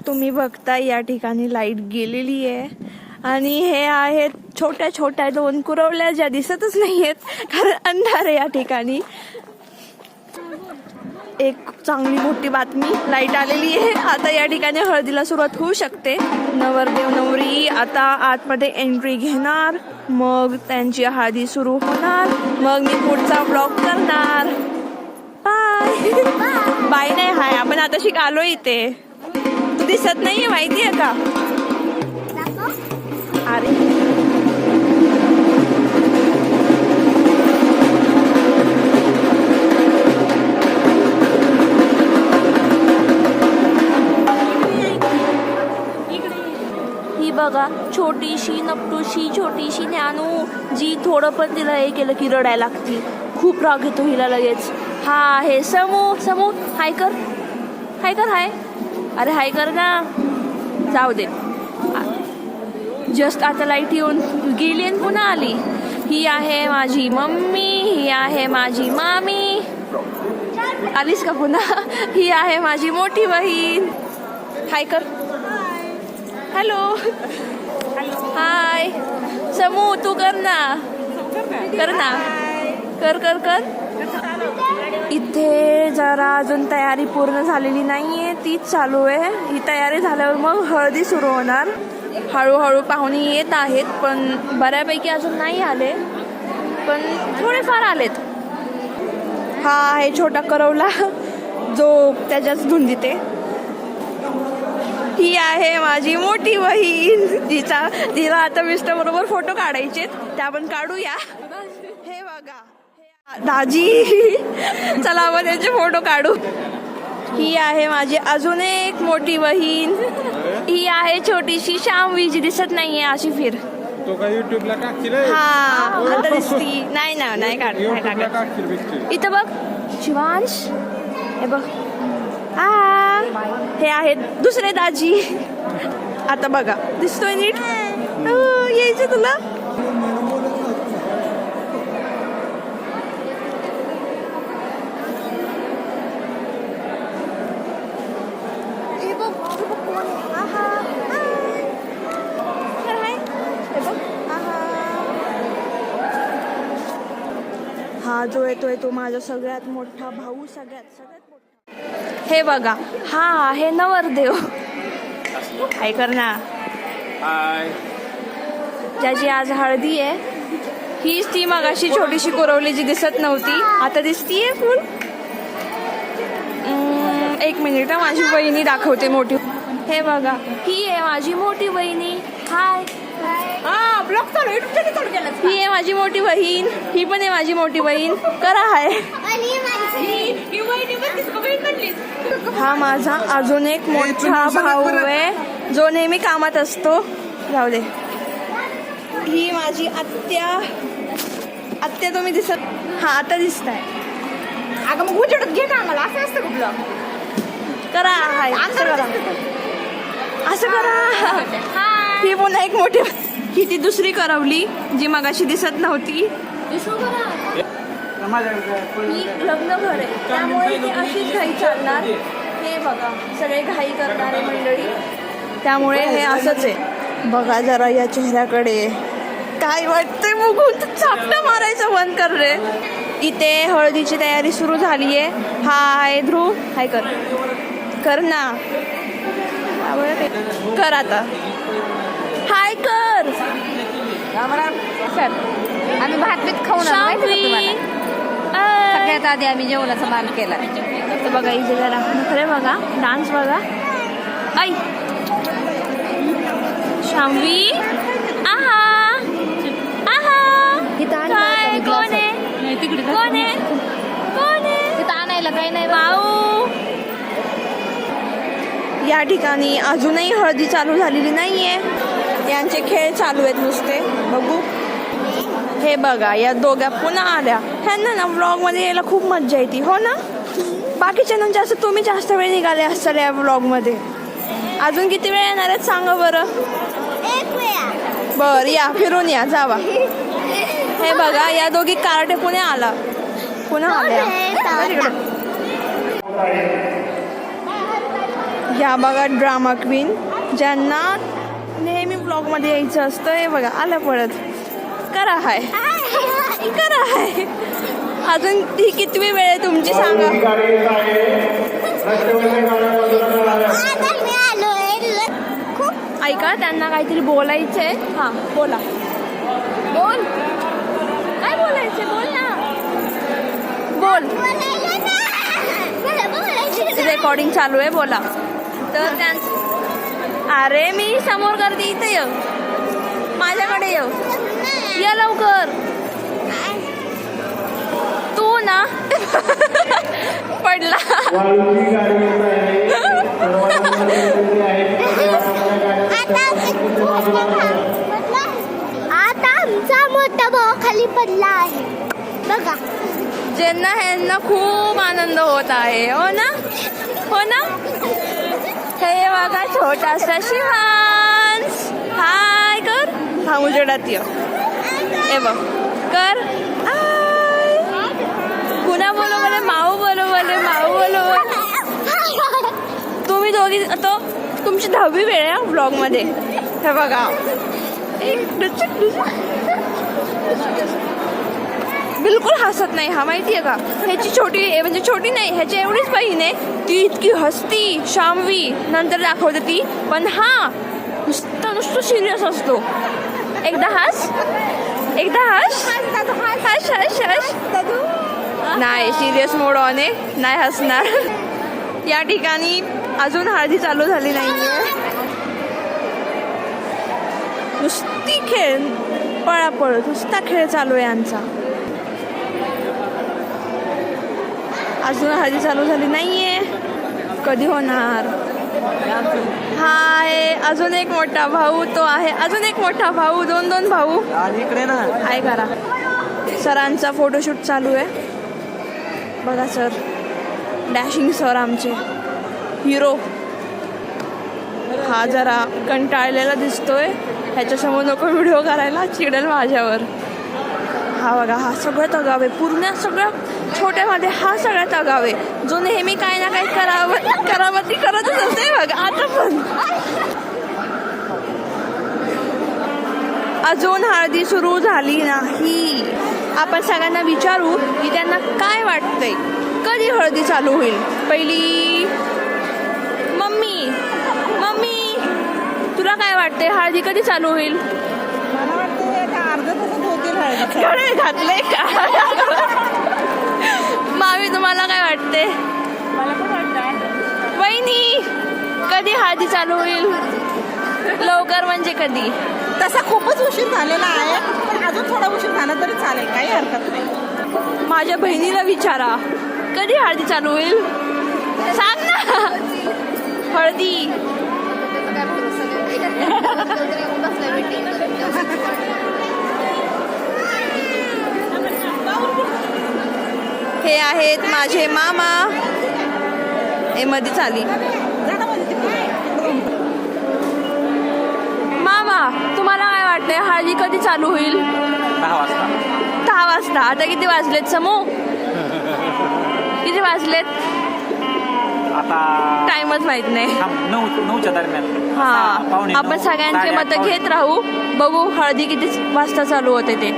तुम्ही बघता या ठिकाणी लाईट गेलेली आहे आणि हे आहेत छोट्या छोट्या 2 कुरवल्या ज्या दिसतच नाहीयेत कारण अंधार आहे या ठिकाणी. एक चांगली मोठी बातमी, लाईट आलेली आहे. आता या ठिकाणी हळदीला सुरुवात होऊ शकते. नवरदेव नवरी आता आतमध्ये एंट्री घेणार, मग त्यांची हळदी सुरू होणार, मग मी पुढचा ब्लॉग करणार. बाय बाय नाही, हाय. आपण आता शिकालो इथे. तू दिसत नाहीये माहितीये का? अरे ही बघा छोटीशी नपटूशी छोटीशी न्यानू, जी थोडं पण तिला हे केलं की रडायला लागती. खूप राग येतो हिला लगेच. हा आहे समू. समू हाय कर, हाय कर, हाय. अरे हाय कर ना. जाऊ दे. जस्ट आता लाईट येऊन गेली आणि पुन्हा आली. ही आहे माझी मम्मी, ही आहे माझी मामी. आलीस का पुन्हा? ही आहे माझी मोठी बहीण. हाय कर. हॅलो. हाय समू, तू कर ना. कर ना. कर कर कर. इथे जरा अजून तयारी पूर्ण झालेली नाहीये, तीच चालू आहे. ही तयारी झाल्यावर मग हळदी सुरू होणार. हळूहळू पाहुणे येत आहेत, पण बऱ्यापैकी अजून नाही आले, पण थोडेफार आलेत. हा आहे छोटा करवला जो त्याच्याच धुंदीत आहे. ही आहे माझी मोठी बहीण, तिला आता मिस्टर बरोबर फोटो काढायचे, त्या आपण काढूया. हे बघा दाजी, चला आपण त्यांचे फोटो काढू. ही आहे माझी अजून एक मोठी बहीण. ही आहे छोटीशी शामवी, जी दिसत नाहीये. अशी फिर तो काय युट्यूबला टाकशील? हा आता दिसती. नाही ना, नाही काढ. इथं बघ शिवांश, हे बघ. हे आहेत दुसरे दाजी. आता बघा दिसतोय नीट? यायचं तुला? हा जो येतोय तो माझा सगळ्यात मोठा भाऊ, सगळ्यात मोठा. हे बघा, हा आहे नवरदेव. काय करणार? हाय. ज्याची आज हळदी आहे. हीच ती मगाशी छोटीशी कुरवली जी दिसत नव्हती, आता दिसतीये फुल. एक मिनिट, माझी बहिणी दाखवते मोठी. हे बघा, ही आहे माझी मोठी बहिणी. हाय. ही आहे माझी मोठी बहीण. ही पण आहे माझी मोठी बहीण. करा हाय. हा माझा अजून एक मोठा भाऊ आहे जो नेहमी कामात असतो. जाऊ दे. ही माझी आत्या. आत्या तुम्ही दिसत? हा आता दिसताय. अगं मग उजेडत घे ना आम्हाला. असं असतं कुठलं? करा हाय. असं करा, असं करा. ही पुन्हा एक मोठी. ही ती दुसरी करवली जी मगाशी दिसत नव्हती. ही लग्न घर आहे, त्यामुळे ती अशीच घाई चालणार. हे बघा सगळे घाई करणारे मंडळी, त्यामुळे हे असंच आहे. बघा जरा या चेहऱ्याकडे काय वाटतंय बघून तर चापटा मारायचं बंद कर रे. इथे हळदीची तयारी सुरू झाली आहे. हा आहे ध्रुव. हाय कर. कर ना. कर आता. हाय कर. आम्ही भात बीत खाऊन सगळ्यात आधी आम्ही जेवणाचा मान केला. तर बघा इथे जरा खरे बघा, डान्स बघा. ऐ शामवी. आहा आहा. काय कोण आहे? तिकडे कोण आहे? कोण आहे? तिथं आणायला काही नाही. भाऊ या ठिकाणी अजूनही हळदी चालू झालेली नाहीये. यांचे खेळ चालू आहेत नुसते. बघू. हे बघा या दोघ्या पुन्हा आल्या. ह्यांना ना व्लॉग मध्ये यायला खूप मज्जा येते, हो ना? बाकीच्यांना जास्त तुम्ही जास्त वेळ निघाले असाल या व्लॉग मध्ये. अजून किती वेळ येणार आहेत सांगा बरं? बर या, फिरून या, जावा. हे बघा या दोघी कार्टे पुन्हा आला. पुन्हा आल्या. या बघा ड्रामा क्वीन, ज्यांना नेहमी ब्लॉगमध्ये यायचं असतं. हे बघा आलं परत. करा हाय, करा हाय. अजून ही कितवी वेळ आहे तुमची सांगा. ऐका, त्यांना काहीतरी बोलायचंय. हां बोला, बोल. काय बोलायचंय, बोल ना, बोल. रेकॉर्डिंग चालू आहे, बोला. तर त्यांचं, अरे मी समोर करते, इथे ये, माझ्याकडे ये लवकर. तू ना पडला. आता आमचा मोठा भाऊ खाली पडला आहे बघा. ज्यांना ह्यांना खूप आनंद होत आहे. हो ना, हो ना. हे बघा छोटासा शिवांश. हाय कर. हा उजेडात ये. हे बघ कर. आय. पुन्हा बोलो बोले माऊ, बोलो बोले माऊ, बोलो बोले. तुम्ही दोघी तो तुमची 10वी वेळ आहे ब्लॉग मध्ये. हे बघा बिलकुल हसत नाही हा, माहितीये का. ह्याची छोटी म्हणजे छोटी नाही, ह्याची एवढीच बहीण आहे, ती इतकी हसती शामवी, नंतर दाखवते ती. पण हा नुसतं सिरियस असतो. एकदा हस, एकदा हस, हस हस हस. नाही, सिरियस मोड ऑन आहे, नाही हसणार. या ठिकाणी अजून हळदी चालू झाली नाहीये. नुसती खेळ, पळापळ, नुसता खेळ चालू आहे यांचा. अजून हळदी चालू झाली नाहीये. कधी होणार. हा आहे अजून एक मोठा भाऊ, तो आहे अजून एक मोठा भाऊ, दोन भाऊ. इकडे ना आहे करा. सरांचा फोटोशूट चालू आहे बघा. सर डॅशिंग सर आमचे हिरो. हा जरा कंटाळलेला दिसतोय, ह्याच्यासमोर नको व्हिडिओ करायला, चिडेल माझ्यावर. हा बघा, हा सगळं तगाव आहे, पूर्ण सगळं छोट्यामध्ये हा सगळ्यात तगाव आहे, जो नेहमी काही ना काही करावती करतच असते. बघा आता पण अजून हळदी सुरू झाली नाही. आपण सगळ्यांना विचारू की त्यांना काय वाटतंय, कधी हळदी चालू होईल. पहिली मम्मी, मम्मी तुला काय वाटतंय, हळदी कधी चालू होईल. मला वाटतं अर्धा तासात होतील हळदी. कडे घातले का. मामी तुम्हाला काय वाटते. मला पण वाटतं वहिनी कधी हळदी चालू होईल. लवकर म्हणजे कधी. तसा खूपच उशीर झालेला आहे, पण अजून थोडा उशीर झाला तरी चालेल, काही हरकत नाही. माझ्या बहिणीला विचारा कधी हळदी चालू होईल, सांग ना. हळदी हे आहेत माझे मामा. हे मध्येच आली. मामा तुम्हाला काय वाटतंय, हळदी कधी चालू होईल. 10 वाजता. 10 वाजता. आता किती वाजलेत समू, किती वाजलेत आता टाइमच माहित नाही. 9च्या दरम्यान. हा, 9:15, आपण सगळ्यांचे 8:30, मतं घेत राहू, बघू हळदी किती वाजता चालू होते ते.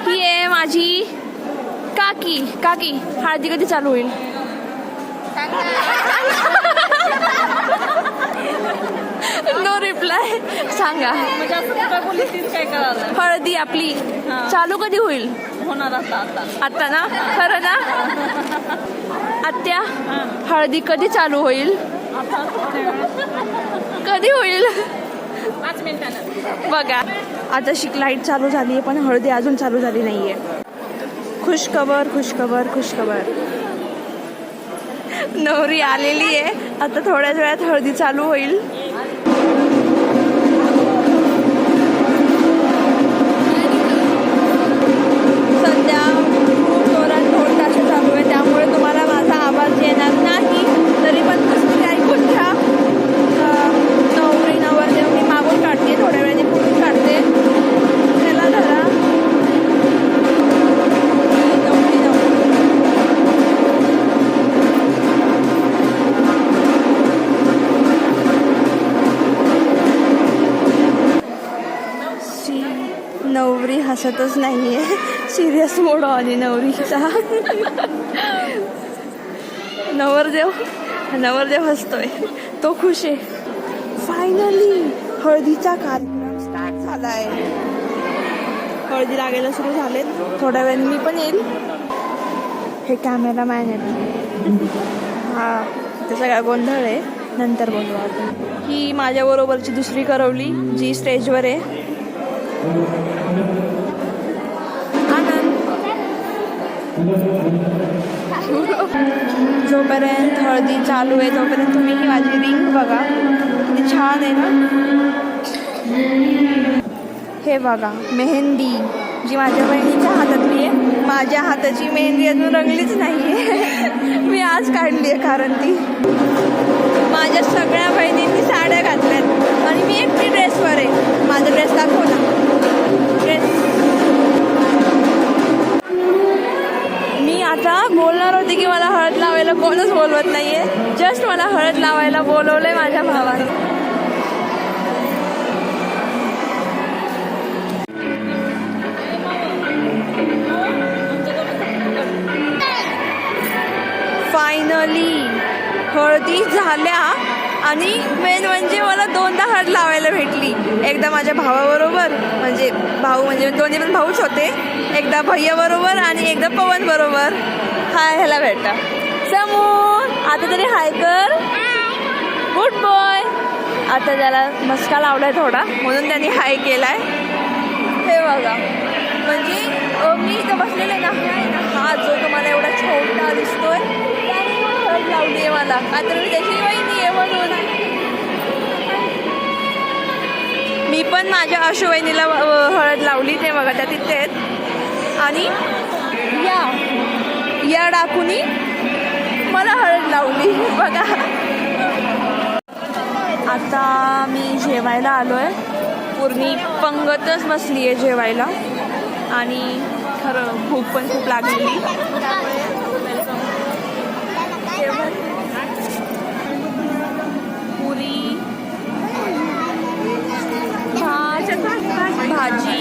ही आहे माझी काकी. काकी हळदी कधी चालू होईल. No reply. सांगा. म्हणजे असं काय बोलली तीच काय कळालं. हळदी आपली चालू कधी होईल. होणार आता आता ना, खरं ना. आत्या हळदी कधी चालू होईल, कधी होईल. 5 मिनिटानं बघा आता शिक लाईट चालू झाली आहे, पण हळदी अजून चालू झाली नाहीये. खुशखबर, खुशखबर, खुशखबर. नवरी आलेली आहे. आता थोड्याच वेळात हळदी चालू होईल. सध्या खूप जोरात ढोल ताशे चालू आहे, त्यामुळे तुम्हाला माझा आवाज येणार नाही. तरी पण तुम्ही ऐकून घ्या. नवरी नवरदेव मी मागून काढते, थोड्या वेळाने पुढून काढते. त्याला धरा. नवरी नवरी हसतच नाहीये, सिरियस मोड आली नवरीचा. नवरदेव हसतोय, तो खुश आहे. फायनली हळदीचा कार्यक्रम स्टार्ट झालाय. हळदी लागायला सुरू झालेत. थोड्या वेळाने मी पण येईल. हे कॅमेरामॅन आहेत. हा ते सगळा गोंधळ आहे, नंतर बोलू आपण. ही माझ्याबरोबरची दुसरी करवली जी स्टेजवर आहे. जोपर्यंत हळदी चालू आहे तोपर्यंत तुम्ही ही माझी रिंग बघा, किती छान आहे ना. हे बघा मेहंदी जी माझ्या बहिणीच्या हातातली आहे. माझ्या हाताची मेहंदी अजून रंगलीच नाही आहे. मी आज काढली आहे कारण ती. माझ्या सगळ्या बहिणींनी साड्या घातल्यात आणि मी एकटी ड्रेसवर आहे. माझा ड्रेस दाखव ना. ड्रेस मी आता बोलणार होते की मला हळद लावायला कोणच बोलवत नाहीये. जस्ट मला हळद लावायला बोलवलंय माझ्या भावाने. फायनली हळदी झाल्या आणि मेन म्हणजे मला 2दा हळद लावायला भेटली. एकदा माझ्या भावाबरोबर, म्हणजे दोन्ही पण भाऊच होते. एकदा भैयाबरोबर आणि एकदा पवन बरोबर. हाय ह्याला भेटा. समोर आता तरी हाय कर. Good boy. आता त्याला मस्का लावलाय थोडा म्हणून त्यांनी हाय केलाय. हे बघा म्हणजे मी इथं बसलेले ना, हा जो तुम्हाला एवढा छोटा दिसतोय त्याने हळद लावली आहे मला. आता मी त्याची वहिनी आहे म्हणून. मी पण माझ्या अशू वहिनीला हळद लावली. ते बघा त्या तिथे आहेत आणि या डाकूनी मला हळद लावली बघा. आता मी जेवायला आलोय. पूर्णी पंगतच बसली आहे जेवायला आणि खरं भूक पण खूप लागलेली. पुरी, भाजी,